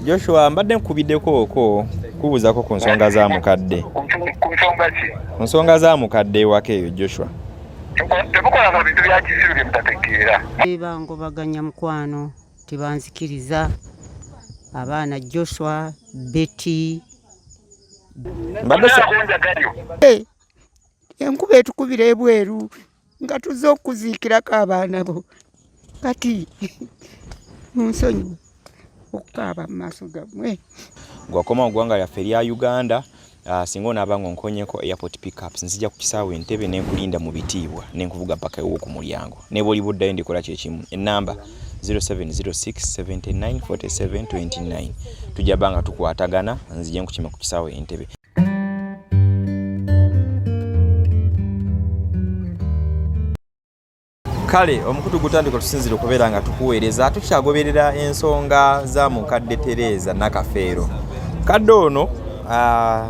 Joshua mbadde nkubiddeko kubuuzako ku nsonga za mukadde. Ku nsonga za mukadde ewaka eyo Joshua. Temukola mu bintu bya kisiru bye mutategeera. Bangobaganya mukwano tebanzikiriza abaana Joshua, Betty. Enkuba etukubira ebweru nga tuzze okuziikirako abaana bo kati munsonyi okukaaba mu maaso gammwe. Gwakoma mu ggwanga lyaffe erya Uganda, singa onaaba ng'onkonyeko airport pickups nzija ku kisaawe Entebbe n'enkulinda mu bitiibwa n'enkuvuga paka ewo ku mulyango. Ne bw'oli buddayo ndikola kye kimu. Ennamba 0706794729. Tujja banga tukwatagana nzije nkukima ku kisaawe Entebbe. Kale omukutu gutandika tusinzira okubeera nga tukuweereza tukyagoberera ensonga za mukadde Tereza Nakafeero. Kadde ono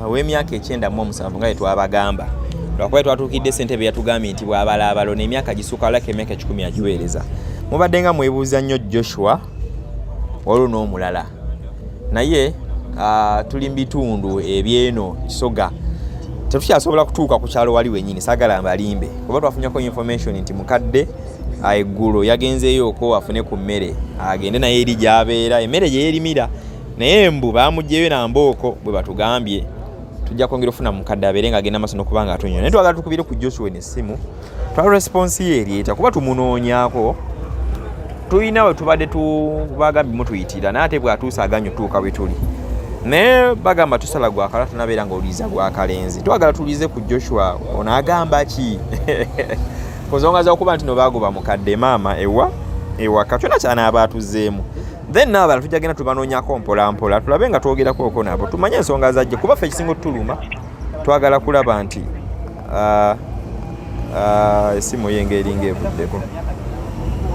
w'emyaka 97 nga twabagamba. Lwakuba twatuukidde ssentebe yatugambye nti bw'abalaabalo n'emyaka gisuuka lake emyaka 10 agiweereza. Mubadde nga mwebuuza nnyo Joshua waliwo n'omulala. Naye tuli mu bitundu ebyeno Kisoga. Tetukyasobola kutuuka ku kyalo wali wennyini, saagala mbalimbe. Kuba twafunyako information nti mukadde eggulo yagenzeeyoko afune ku mmere agende naye eri gy'abeera emmere gye yeerimira naye embu baamugyeyo na mbooko bwe batugambye tujja kwongera ofuna mukadde abeere ng'agenda maaso n'okubanga atunyola. Naye twagala tukubire ku Joshua n'essimu twala response ye eryeta kuba tumunoonyako tulina we tubadde tubagambye mutuyitira naye ate bw'atuusa aganya otuuka bwe tuli. Naye bagamba tusala gwakala tunabeera ng'oliiza gwakalenzi. Twagala tulize ku Joshua ono agamba ki? Kuzonga za okuba nti no bagoba mukadde maama ewaka kyonna kyanaaba atuzzeemu. Then n'abalala tujja genda tubanoonyako mpola tulabe nga twogerako oko nabo tumanye ensonga zajje kuba ffe ekisinga otuluma twagala kulaba nti essimu y'engeri ng'evuddeko.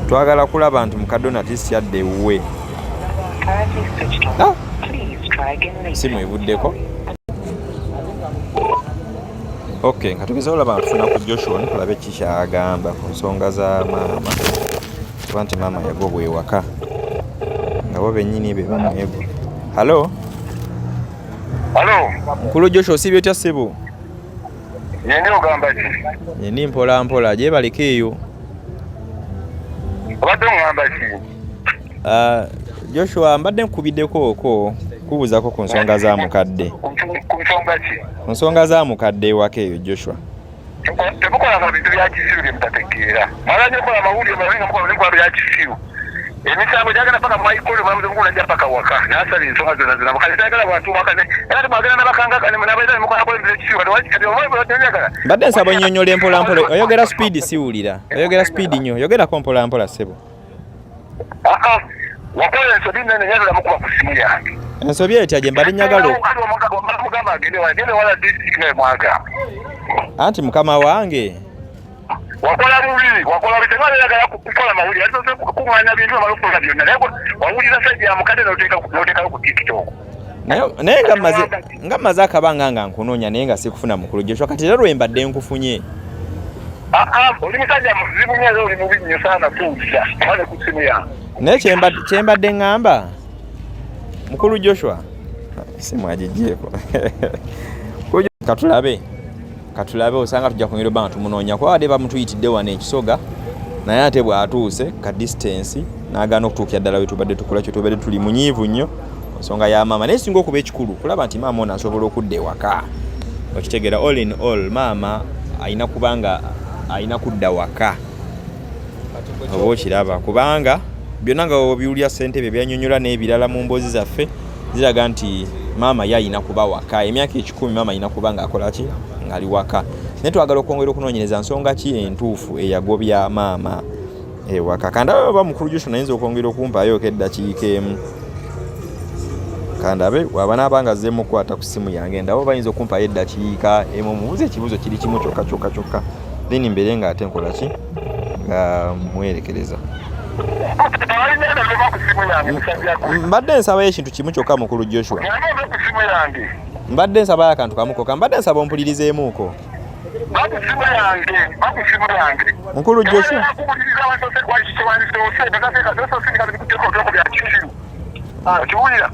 Twagala kulaba nti mukadde ono ati siyadde ewuwe. Simu evuddeko. Okay, nga tugeza olaba tufuna ku Joshua tulabe ki kyagamba ku nsonga za maama. Kuba nti maama yagobwa ewaka nga bo bennyini be bamwego. Halo? Halo? Nkulu Joshua osibye otya ssebo? Nyeni ogamba ki? Nyeni mpola gyebaleka eyo. Obadde ngamba ki? Joshua mbadde nkubiddeko kubuuzako ku nsonga za mukadde. Ku nsonga ki? Ku nsonga za mukadde ewaka eyo Joshua. Temukola mu bintu bya kisiru bye mutategeera. Mala nnyo kola mawulire nga mukola n'enkwalo bya kisiru. Emisango gyagala paka mwayikole mulamuzi mukulu najja paka waka n'asala ensonga zonna mukadde tayagala bantu waka era temwagala n'abakanga n'abayiza mukola kola ekisiru kati omuwayagala. Mbadde nsaba nnyonnyola empolampola oyogera speed siwulira. Oyogera speed nnyo yogerako mpolampola ssebo. Wakola ensobi nnene nyagala mukuba ku ssimu yange. Ensobi etya gye mbadde njagala mugamba agende wala disitulikiti naye mwagamba. Anti mukama wange wakola bubi tebabeeragala kukola mawulire ate kuŋŋaanya bintu bamala okukola byonna naye wawulira sajja ya mukadde n'oteekako ku tiktok. Naye nga mmaze akabanga nga nkunoonya naye nga sikufuna mukulu Joshua kati era lwe mbadde nkufunye. Oli musajja muzibu nnyo era oli mubi nnyo saana kuwulira wane ku ssimu yange. Naye kyembadde ngamba mukulu Joshua simu agigyeko. Katulabe osanga tujja kwongera banga tumunoonya kuba wadde bamutuyitidde wano ekisoga naye ate bw'atuuse ka distance n'agaana okutuukira ddala we tubadde tukola kyo tubadde tuli munyiivu nnyo ensonga ya maama naye singa okuba ekikulu kulaba nti maama ono asobola okudda ewaka. Okitegeera all in all maama ayina kubanga ayina kudda waka oba okiraba kubanga byonna nga obiwulira ssentebe byanyonyola n'ebirala mu mboozi zaffe ziraga nti maama ye ayina kuba waka emyaka 10 maama ayina kuba ng'akola ki ngali waka. Naye twagala okwongera okunoonyereza nsonga ki entuufu eyagobya maama ewaka. Kandabe oba mukulu Joshua nayinza okwongera okumpaayo eddakiika emu. Kandabe waba naabanga azzeemu okukwata ku ssimu yange ndaba bayinza okumpaayo eddakiika emu mubuuze ekibuuzo kiri kimu kyokka then mbeere nga ate nkola ki nga mwerekereza. Mbadde nsabayo ekintu kimu kyokka mukulu Joshua. Mbadde nsabayo akantu kamu kokka mbadde nsaba ompulirizeemuuko. Mukulu Joshua. kiwulira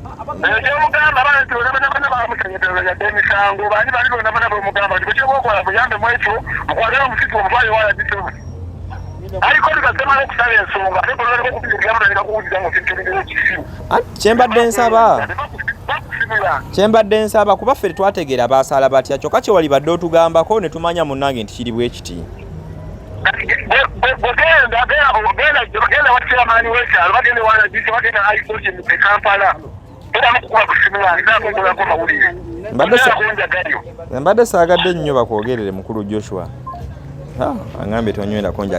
ekyomugamba abantu bana bamusanyetera emisango bani bali bonna bana bamugamba nti bwekyobaokola buyambe mu ekyo mukwatire omusisi omutwale wala gisebo aliko tukasema n'okusala ensonga ate bolala okubigambo naleka kuwulira ngaokintu ekisimu kyembadde nsaba kuba ffe tetwategeera baasala batya kyokka kye wali badde otugambako ne tumanya munnange nti kiri bwe kiti bagenda wakiramani wekyalo bagenda wanagisi bagenda aikoki mu Kampala era mukuba kusimu yange nakonkolako mawulire mbadde saagadde nnyo bakwogerere mukulu Joshua aŋambye tonywera konja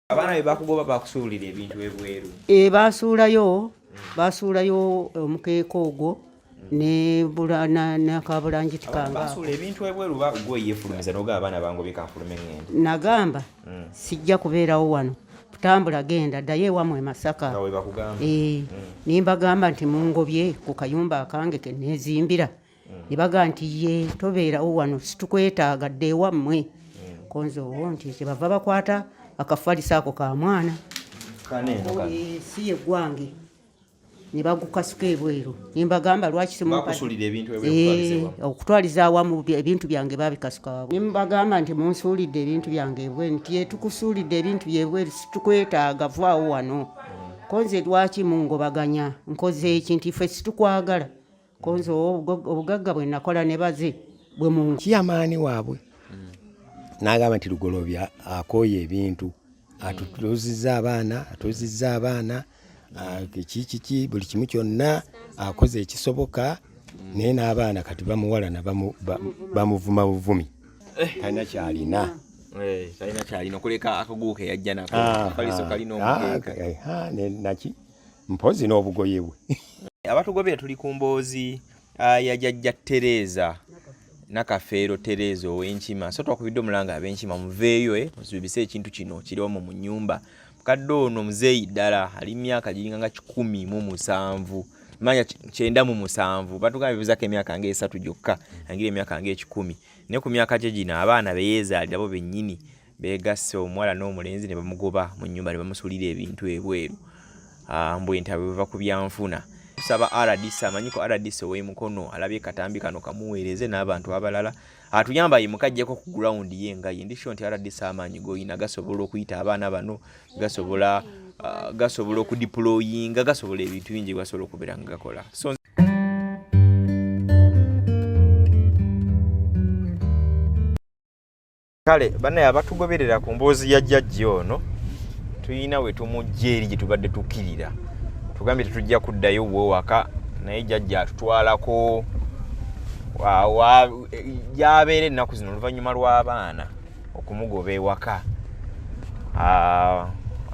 abaana be bakugoba bakusuulira ebintu ebweru basuulayo omukeeka ogwo n'akabulanjiti kange basuula ebintu ebweru gwe yeefulumiza n'ogamba abaana bange bekanfulume ŋŋende nagamba sijja kubeerawo wano kutambula genda ddayo ewammwe Masaka nimbagamba nti mungobye ku kayumba akange ke neezimbira ne baga nti ye tobeerawo wano situkwetaaga dda ewammwe konzoowo nti kyebava bakwata akafalisa ako ka mwana si ye gwange ne bagukasuka ebweru nimbagamba lwaki okutwaliza awamu ebintu byange babikasuka wabwe nimbagamba nti munsuulidde ebintu byange ebweru nti yetukusuulidde ebintu byebweru situkwetaaga vaawo wano konze lwaki mungobaganya nkoze ekintu ife situkwagala konze obugagga bwe nakola ne baze bwe kiyamaani waabwe n'agamba nti Lugolobya akooye ebintu atuzizza abaana kiki buli kimu kyonna akoze ekisoboka naye n'abaana kati bamuwalana bamuvuma buvumi talina kyalina okuleka akaguuka yajja nakaliso kalina omukeeka naki mpozi n'obugoye bwe abatugobera tuli ku mboozi ya jjajja Tereza nakafeero Tereza ow'Enkima so twakubidde omulanga ab'Enkima muveeyo musubise ekintu kino kiriwo mu nnyumba mukadde ono muzeeyi ddala ali myaka giringa nga 17 manya 97 batugambye bizako emyaka nga 3 gyokka angira emyaka nga 10 ne ku myaka gye gino abaana beyeezaalira bo bennyini beegasse omuwala n'omulenzi ne bamugoba mu nnyumba ne bamusuulira ebintu ebweru mbwe ntawe biva ku byanfuna tusaba RDC amanyiko RDC ow'emukono alabye katambi kano kamuweereze n'abantu abalala atuyamba ye mukajjeko ku ground yenga yindisho nti RDC amanyi goyina gasobola okuyita abaana bano gasobola okudeployinga gasobola ebintu bingi gasobola okubeera nga gakola so kale banaye abatugoberera ku mboozi ya jjajji ono tuyina we tumujja eri gye tubadde tukkirira tugambye tetujja kuddayo ewaka naye jjajja atutwalako yabeera ennaku zino oluvannyuma lw'abaana okumugoba ewaka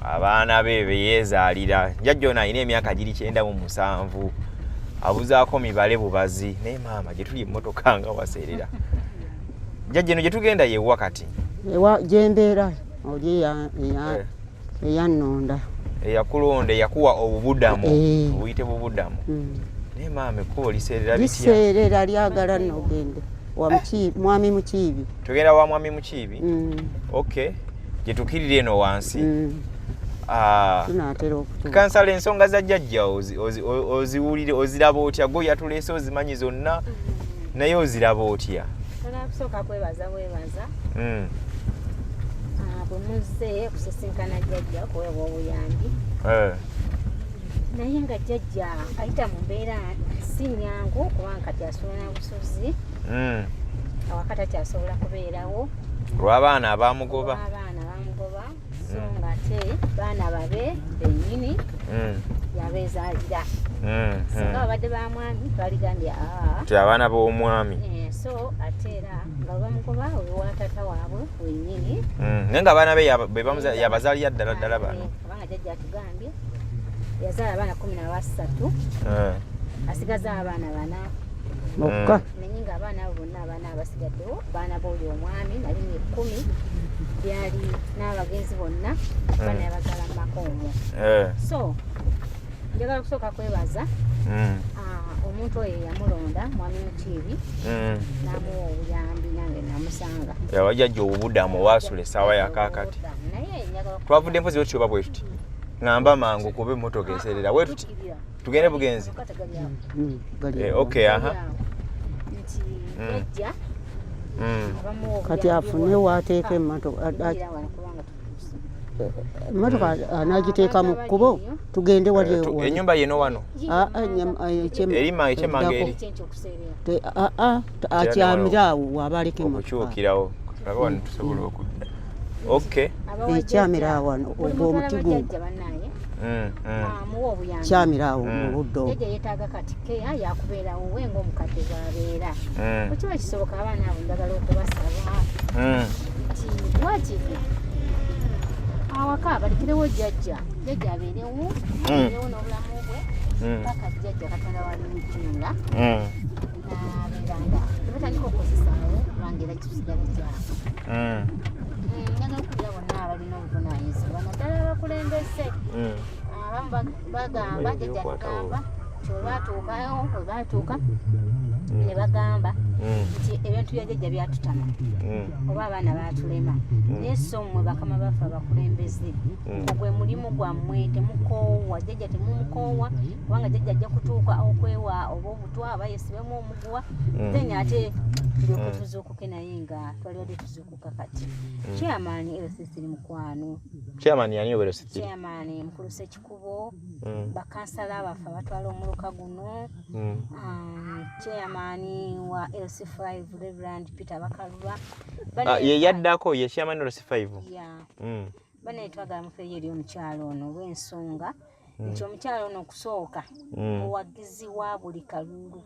abaana be beyeezaalira jjajja ono alina emyaka giri 97 abuzaako mibale bubazi naye maama gye tuli emmotoka nga waseerera jjajja eno gye tugenda yewa kati gyembeera oli eyannonda eyakulonda eyakuwa obubudamu obuyite bubudamu naye maama ekkubo liseerera liseerera lyagala nogende mwami Mukiibi tugenda wa mwami Mukiibi okay gye tukirira eno wansi kansala ensonga za jjajja oziwulire oziraba otya gwe yatuleese ozimanyi zonna naye oziraba otya kusooka kwebaza bwe muzze kusisinkana jjajja okuweebwa obuyambi naye nga jjajja ayita mu mbeera si nnyangu kubanga kati asuula na busozi awaka takyasobola kubeerawo lw'abaana abamugoba so ng'ate baana babe bennyini yabeezaalira singa babadde ba mwami twaligambye ti abaana b'omwami so ate era nga bamugoba owa taata waabwe wennyini naye nga abaana be yabazaalira ddala bano kubanga jjajja atugambye yazaala abaana 13 asigaza abaana 4 naye nga abaana abo bonna abaana abasigaddewo baana b'oli omwami nali 10 byali n'abagenzi bonna baana yabazaala mu maka omwo so njagala kusooka kwebaza omuntu oyo yamulonda mwami Mukiibi n'amuwa obuyambi nange namusanga yawajjajja obuddamu waasula essaawa yakakati naye njagala twavudde mpozi wetutyoba bwe tuti ngamba mangu kuba emmotoka eserera we tuti tugende bugenzi okay aha nti yajja kati afune waateeka emmotoka anagiteeka mu kkubo tugende wali ennyumba yeno wano erima ekyemanga eri akyamira awo waaba aliko okukyukirawo tulaba wano tusobola okudda okay ekyamira awo wano ogwo omuti gumu kyamira awo mu buddo jajja yeetaaga kati keya yakubeerawo we ng'omukadde bw'abeera bwekiba kisoboka abaana abo njagala okubasaba nti wakiri awaka balikirewo jjajja abeerewo n'obulamu bwe paka jjajja katonda wali mujjula nabeeranga tebatandika okukozesaawo bangeera kitusigala kyabwe njagala okugira bonna abalina obuvunaanyizibwa naddala abakulembeze abamu bagamba jjajja tugamba kyebatuukayo we batuuka ne bagamba nti ebintu bya jjajja byatutama oba abaana baatulema naye so mmwe bakama baffe abakulembeze ogwe mulimu gwammwe temukoowa jjajja temumukoowa kubanga jjajja ajja kutuuka okwewa oba obutwa aba yesibemu omuguwa then ate tulyoke tuzuukuke naye nga twalibadde tuzuukuka kati chairman LCC mukwano chairman yani LCC chairman mukulu Sekikubo bakansala baffe abatwala omuluka guno chairman wa LC5 Reverend Peter Bakalwa ye yaddako ye chairman LC5 bane etwagala mufeeyo eri omukyalo ono olw'ensonga nti omukyalo ono okusooka muwagizi wa buli kalulu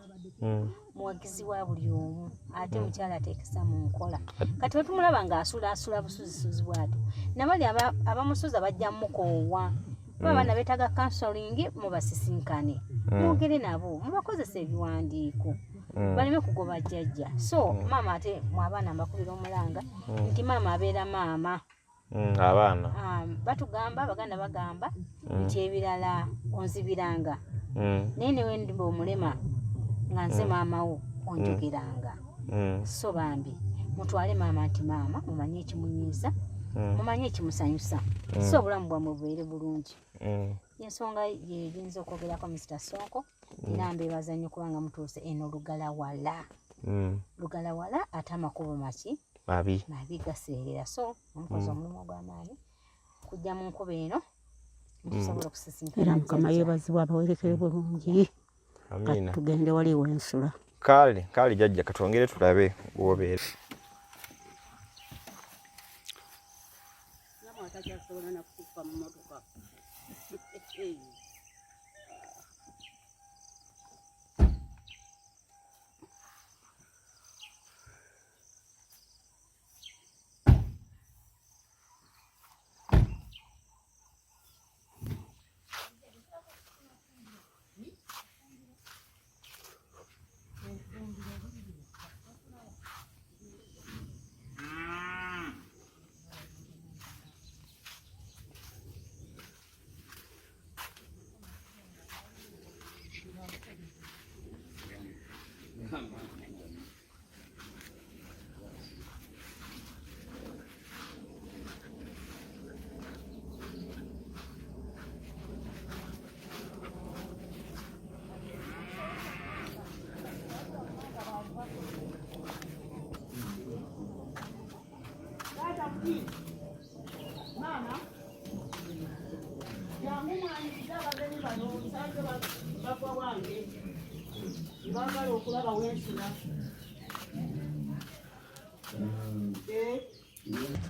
muwagizi wa buli omu ate omukyalo ateekesa mu nkola kati wetumulaba ng'asulaasula busuzisuzi bwati nabali abamusuza bajja mukoowa abaana beetaaga counseling mubasisinkane mwogere nabo mubakozesa ebiwandiiko baleme kugoba jjajja so maama ate mwabaana mbakubira omulanga nti maama abeera maama abaana batugamba baganda bagamba nti ebirala onzibiranga naye newe ndimba omulema nga nze maamawo onjogeranga so bambi mutwale maama nti maama mumanye ekimunyiiza mumanye ekimusanyusa so obulamu bwammwe bubeere bulungi ensonga yeyinza okwogerako Mr. Sonko era mbeebaza nnyo kubanga mutuuse eno lugalawala ate amakubo maki mabi gaseerera so omukozi omulimu ogw'amaanyi kujja mu nkuba eno tusobola okusisinkana era mukama yeebazibwa abawerekere bulungi kati tugende wali wensula kale jjajja katwongere tulabe bwobeera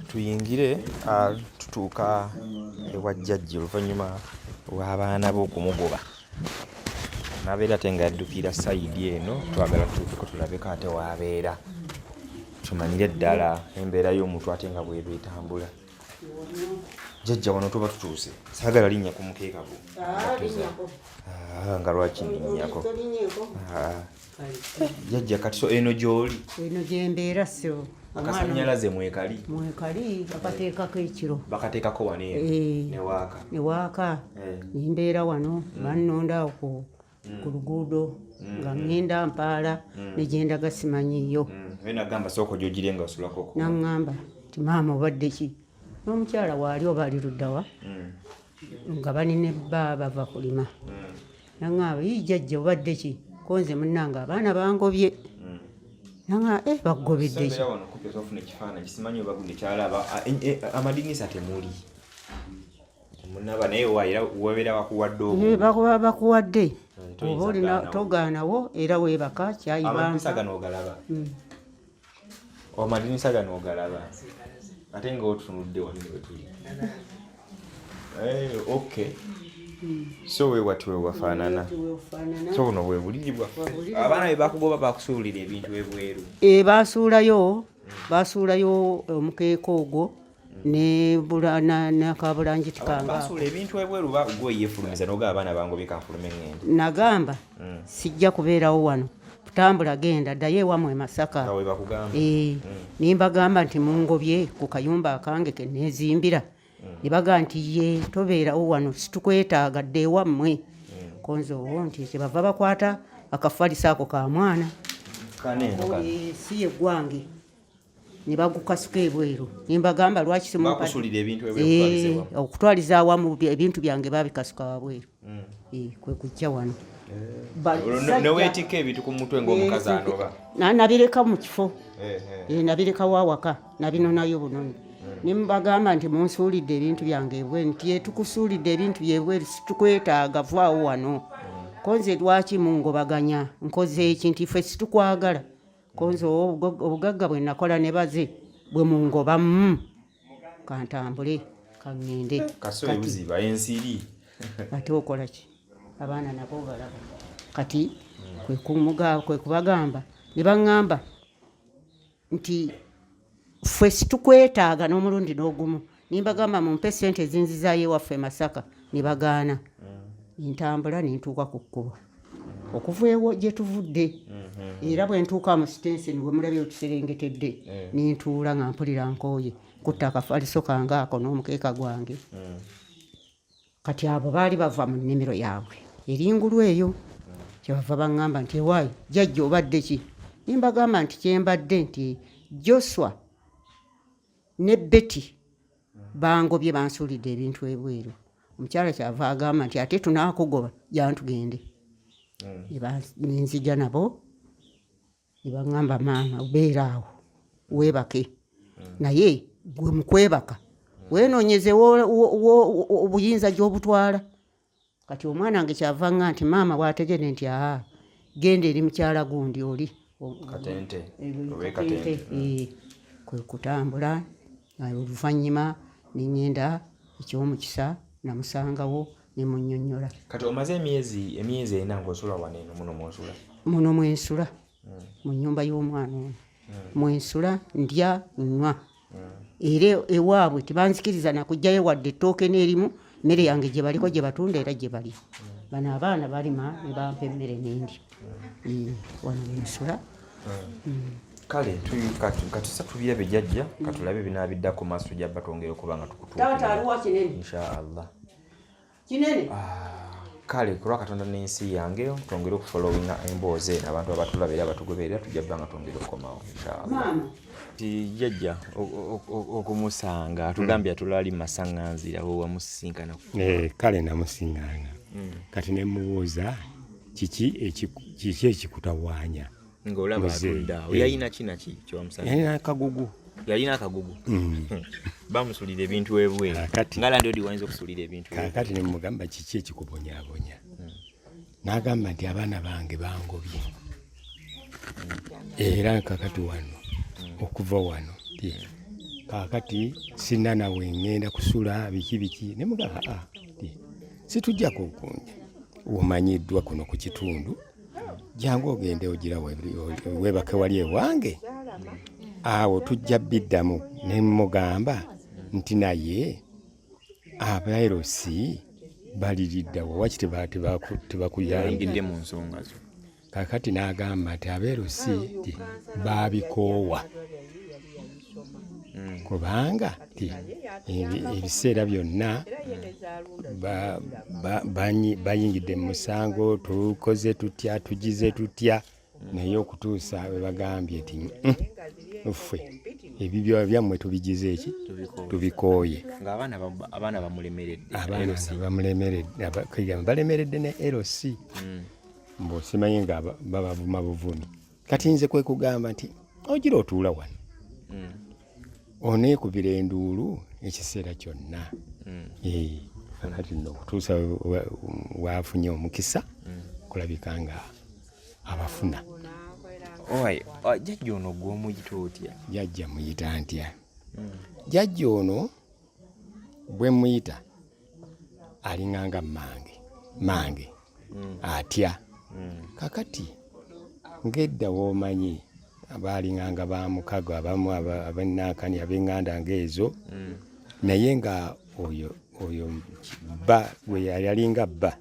tuyingire tutuuka ewa jjajja oluvannyuma lw'abaana b'okumugoba nabeera ate nga yaddukira sayidi eno twagala tutuukeko tulabeko ate waabeera tumanyire ddala embeera y'omuntu ate nga bweba etambula jjajja wano tuba tutuuse saagala linnya ku mukeeka gwo nga lwaki nninnyako jjajja kati so eno gy'oli eno gyembeera so akasannyalaze mwekali bakateekako ekiro bakateekako wano newaka nembeera wano bannonda ku luguudo nga ŋŋenda Mpaala ne gye ndaga simanyiyo. Nagamba sooka gy'ogirenga osulako. Naŋŋamba nti maama obadde ki? N'omukyala waali oba ali luddawa nga banine bba bava kulima. Naŋŋamba yii jjajja obadde ki? Ko nze munnange abaana bangobye. Naŋŋamba bagobedde ki? Ofuna ekifaananyi simanyi oba gundi kyalaba amadinisa temuli munaba naye wabeera bakuwadde obwo bakuba bakuwadde oba olina togaanawo era weebaka kyayibanja amadinisa gano ogalaba ate nga otunudde wano wetuli okay so wewati wewafaanana so buno bwe bulibwa abaana be bakugoba bakusuulira ebintu ebweru basuulayo omukeeka ogwo nakabulanjiti kangasuula ebintu ebweru gweyeefulumiza noga abaana bango bekanfulume ngende nagamba sijja kubeerawo wano kutambula genda ddayo ewammwe e Masaka nimbagamba nti mungobye ku kayumba akange ke neezimbira ne baga nti ye tobeerawo wano situkwetaaga dde ewammwe konzo owo nti kyebava bakwata akafalisa ako ka mwana si ye gwange ne bagukasuka ebweru nimbagamba lwaki okutwaliza awamu ebintu byange babikasuka wabweru kwe kujja wano neweetika ebintu ku mutwe ng'omukazi anoba nabireka mu kifo nabireka wawaka nabinonayo bunoni nimbagamba nti munsuulidde ebintu byange ebweru nti yetukusuulidde ebintu byebweru situkwetaaga vaawo wano konze lwaki mungobaganya nkoze eki nti ffe situkwagala konze obugagga bwe nakola ne baze bwe mungoba kantambule kaŋŋende kasobuziba ensiri ate okola ki abaana nabo balaba kati kwe kubagamba ne baŋŋamba nti ffe situkwetaaga n'omulundi n'ogumu nimbagamba mumpe ssente ezinzizaayo ewaffe Masaka ne bagaana ntambula nentuuka ku kkubo okuva ewo gye tuvudde era bwe ntuuka mu sitenseni bwe mulabye otuserengetedde nentuula nga mpulira nkooye kutta akafaliso kange ako n'omukeeka gwange kati abo baali bava mu nnimiro yaabwe eringulu eyo kyebava baŋŋamba nti ewaayi jjajja obadde ki nimbagamba nti kyembadde nti Joswa ne Betty bangobye bansuulidde ebintu ebweru omukyala kyava agamba nti ate tunaakugoba jantugende nenzija nabo nebaŋŋamba maama obeera awo weebake naye gwe mukwebaka weenoonyeze obuyinza gy'obutwala kati omwana wange kyava ŋŋa nti maama bwategere nti genda eri mukyala gundi oli katente kwe kutambula oluvannyuma neŋŋenda ekyomukisa namusangawo nemunnyonnyola kati omaze emyezi ena ng'osula wano eno muno mwensula mu nnyumba y'omwana ono mwensula ndya nnywa era ewaabwe tebanzikiriza nakugjayo wadde ettooke n'erimu mmere yange gye baliko gye batunda era gye bali bano abaana balima ne bampa emmere n'endi wano mwensula kale katusa tubirabe jjajja katulabe binaabiddako maaso tujja batwongere okuba nga tukutuukialiwa kinene inshaallah kinene kale kulwa Katonda n'ensi yange twongere okufollowinga emboozi abantu abatulabira abatugoberera tujja bba nga twongere okukomawo inshaallah jjajja okumusanga atugambye atulaali masaŋŋanzira we wamusisinkana kale namusinganga kati nemubuuza kiki ekikutawaanya ng'olaba atudde yalina kinaki kyewamusanga yalina akagugu bamusulira ebintu ebweru ngala ndi odi wayinza okusulira ebintu kakati nemugamba kiki ekikubonyaabonya n'agamba nti abaana bange bangobye era kakati wano okuva wano kakati sina nawe ngenda kusula biki nemugamba situjja kukunja omanyiddwa kuno ku kitundu jangu ogende ogira webake wali ewange awo tujja biddamu nemugamba nti naye abairosi baliriddawo waki tebakuyambye mu nsonga zo kakati n'agamba nti abairosi babikoowa kubanga ebiseera byonna bayingidde mu musango, tukoze tutya, tugize tutya, naye okutuusa we bagambye nti ffe ebibyo byammwe tubigize eki tubikooye. Abaana bamulemeredde, balemeredde ne LC mbosimanyi nga babavuma buvumi. Kati nze kwe kugamba nti ogira otuula wano oneekubira enduulu ekiseera kyonna. Kati nno okutuusa waafunye omukisa kulabika nga abafuna. Jjajja ono gw'omuyita otya? Jjajja muyita ntya? Jjajja ono bwe muyita alinganga mange atya. Kakati ng'edda w'omanyi abaalinganga ba mukago abamu ab'ennankani ab'eŋŋanda ng'ezo, naye nga oyo bba we yalinga bba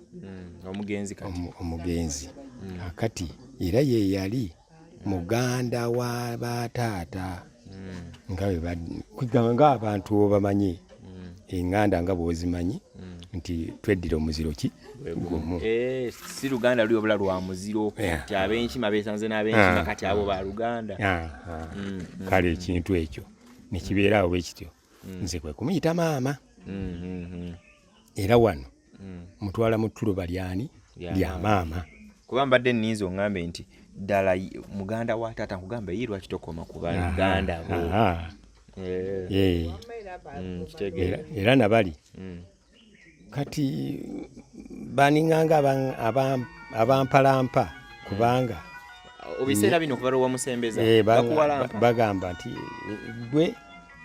omugenzi. Kakati era ye yali muganda wa bataata nga abantu obamanyi eŋŋanda nga bw'ozimanyi nti tweddira omuziro ki gumu. Si luganda luli obula lwa muziro nti ab'enkima beesanze n'ab'enkima kati abo ba luganda. Kale ekintu ekyo ne kibeeraawo bwe kityo. Nze kwe kumuyita maama. Era wano mutwala mu ttuluba lyani lya maama. Kuba mbadde nninza oŋŋambe nti ddala muganda wa taata nkugamba ye lwaki tokoma ku Baganda bo. Era nabali kati baninganga abampalampa kubanga obiseera bino kubalwa musembeza bagamba nti gwe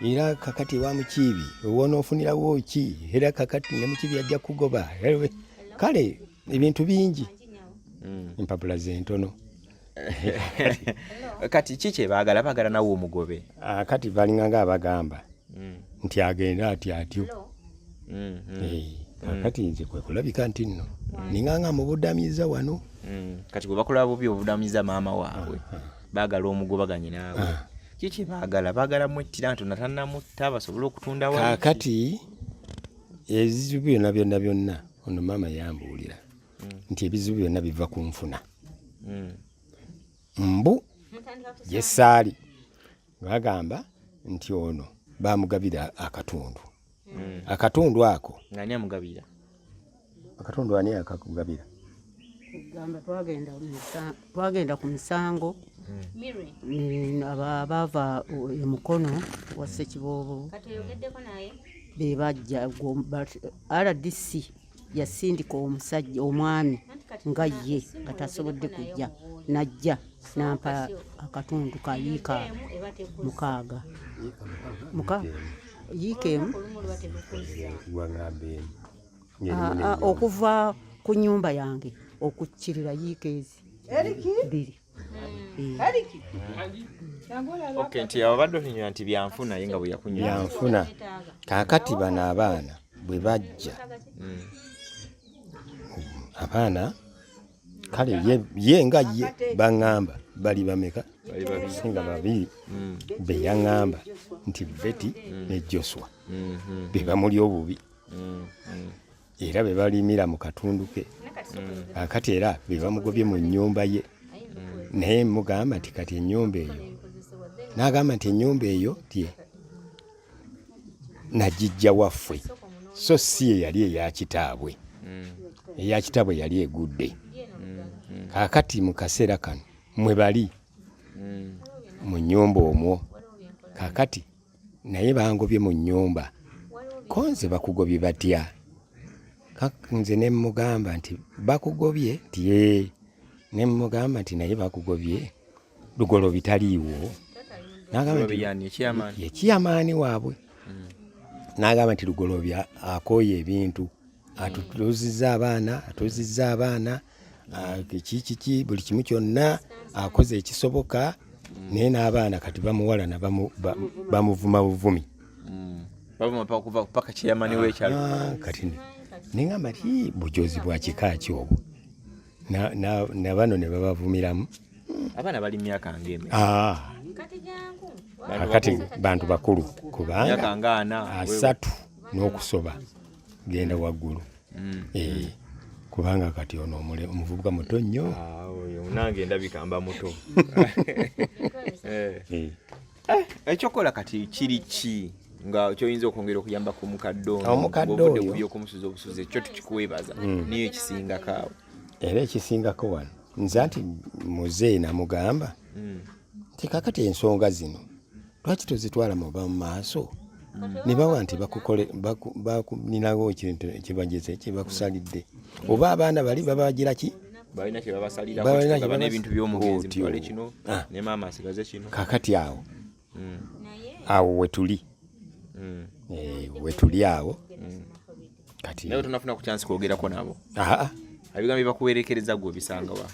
era kakati wa mukibi wonoofunirawo ki, era kakati ne mukibi ajja kugoba. Kale ebintu bingi empapula z'entono. Kati kiki baagala nawo omugobe? Kati balinganga abagamba nti agenda atyo. Kati nze kwe kulabika nti nno ninganga mubudamiza wano. Kati bwe bakola bubi obudamiza maama waabwe baagala omugobaganye naawe. Kiki baagala mwettira nti natanamutta basobole okutunda wa. Kakati ebizibu byonna ono maama yambuulira nti ebizibu byonna biva ku nfuna. Mbu yesaali bagamba nti ono bamugabira akatundu. Akatundu ako ng'ani amugabira? Akatundu ani akakugabira? Gamba twagenda ku misango abava emukono wa Ssekiboobo be bajja RDC yasindika omusajja omwami nga ye nga tasobodde kujja, najja nampa akatundu kayiika 6 yiikeemu okuva ku nnyumba yange okukkirira yiikeezi 2. Okay, nti abadde olinnya nti byanfuna naye nga bwe yakunywa byanfuna. Kaakati bano abaana bwe bajja abaana kale ye nga ye baŋŋamba bali bameka? Singa 2 be yaŋŋamba nti Beti ne Joshua be bamuli obubi era be balimira mu katundu ke. Kakati era be bamugobye mu nnyumba ye. Naye mugamba nti kati ennyumba eyo n'agamba nti ennyumba eyo tie nagijja waffe, so si ye yali eya kitaabwe. Eya kitaabwe yali egudde. Kakati mu kaseera kano mwe bali mu nnyumba omwo. Kakati naye bangobye mu nnyumba, konze bakugobye batya? Nze ne mugamba nti bakugobye nti ye, ne mugamba nti naye bakugobye lugolo bitaliiwo. N'agamba nti ye kiyamaani waabwe. N'agamba nti lugolobya akooye ebintu, atuzizza abaana kiki buli kimu kyonna akoze ekisoboka. Naye n'abaana kati bamuwalana bamuvuma buvumi. Paka kiyamaani w'ekyalo. Kati nengamba nti bujozi bwa kika ki obwo? Na bano ne babavumiramu. Abaana bali myaka ng'eme. akati bantu bakulu kubanga yakangana 3 n'okusoba genda waggulu kubanga kati ono omuvubuka muto nnyo oyo nange ndabikamba muto ekyokola kati kiri ki nga kyoyinza okwongera okuyamba ku mukadde byokumusuza obusuze ekyo tukikuwebaza niyo ekisingako awo era ekisingako wano nze nti muzeeyi namugamba nti kakati ensonga zino lwaki tozitwala muba mu maaso ne bawa nti ninawo ekintu kibageze kyebakusalidde oba abaana bali babagira ki balina kyebabasalira n'ebintu by'omugenzi mutwale kino ne maama asigaze kino kakati awo wetuli wetuli awo kati nawe tunafuna ku chance kwogerako nabo abigambi bakuwerekereza gwe bisanga wa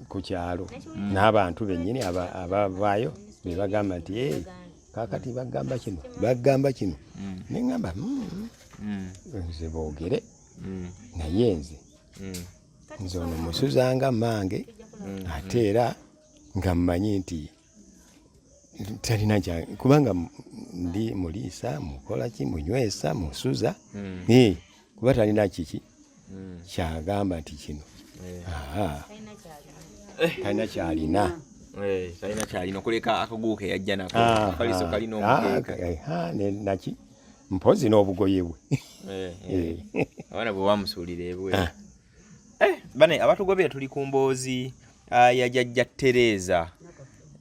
ku kyalo n'abantu bennyini abavaayo be bagamba nti kakati bagamba kino neŋŋamba nze boogere naye nze ono musuzanga mmange ate era nga mmanyi nti talina kubanga ndi muliisa mukola ki munywesa musuza kuba talina kiki kyagamba nti kino talina kyalina talina kyalina okuleka akaguuka yajja nako akaliso kalina omukeeka naki mpozi n'obugoye bwe abaana bwe bamusuulira ebwe bane abatugobera tuli ku mboozi ya jjajja Tereza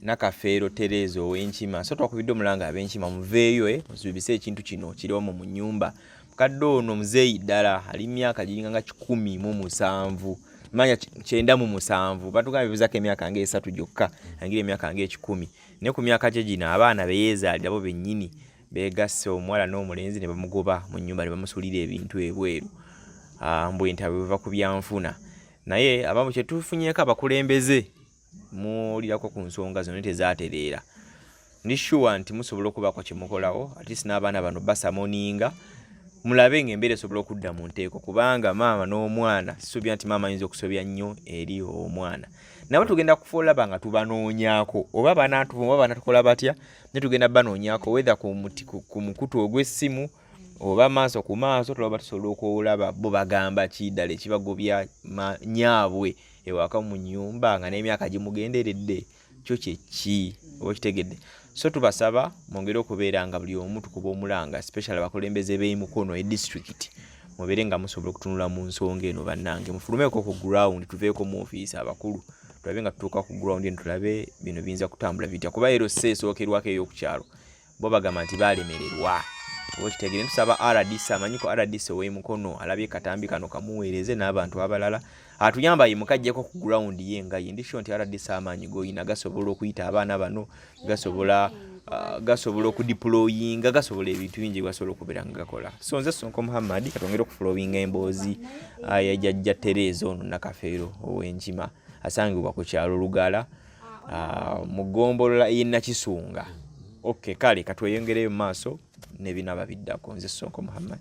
Nakafeero Tereza ow'Enkima so twakubidde omulanga ab'Enkima muveeyo musubise ekintu kino kiriwo mu nnyumba mukadde ono muzeeyi ddala ali myaka giringa nga 17 manya 97 batugamba bibuzaako emyaka nga 3 gyokka angira emyaka nga 10 ne ku myaka gye gino abaana beyeezaalira bo bennyini beegasse omuwala n'omulenzi ne bamugoba mu nnyumba ne bamusuulira ebintu ebweru mbwe nti abo bava ku byanfuna naye abamu kye tufunyeeko abakulembeze muwulirako ku nsonga zino tezaatereera ndi sure nti musobola okubaako kye mukolawo ate n'abaana bano basamoninga mulabe ng'embeera esobola okudda mu nteeko kubanga maama n'omwana sisuubira nti maama ayinza okusobya nnyo eri omwana nabo tugenda kufolaba nga tubanoonyako oba banatukola batya ne tugenda banoonyako wether ku mukutu ogw'essimu oba maaso ku maaso tulaba tusobola okulaba bo bagamba ki ddala ekibagobya nyaabwe ewaka mu nnyumba nga n'emyaka gimugenderedde kyo kyeki oba kitegedde so tubasaba mwongere okubeera nga buli omu tukuba omulanga especially abakulembeze b'emukono district mubeere nga musobola okutunula mu nsonga eno bannange mufulumeko ku ground tuveeko mu ofiisi abakulu tulabe nga tutuuka ku ground eno tulabe bino biyinza kutambula bitya kuba ero esookerwako ey'okukyalo bo bagamba nti baalemererwa oba kitegere tusaba RDC amanyiko RDC ow'emukono alabye katambi kano kamuweereze n'abantu abalala atuyamba yimukajjeko ku ground yenga yindisho nti RDC amanyi goyina gasobola okuyita abaana bano gasobola okudeployinga gasobola ebintu bingi gasobola okubeera nga gakola so nze Sonko Muhammad katongera okuflowinga emboozi ya jjajja Tereza ono Nakafeero ow'Enkima asangibwa ku kyalo Lugala mu ggombolola y'Nakisunga okay kale katweyongereyo mu maaso nebinaba biddako nze Sonko Muhammad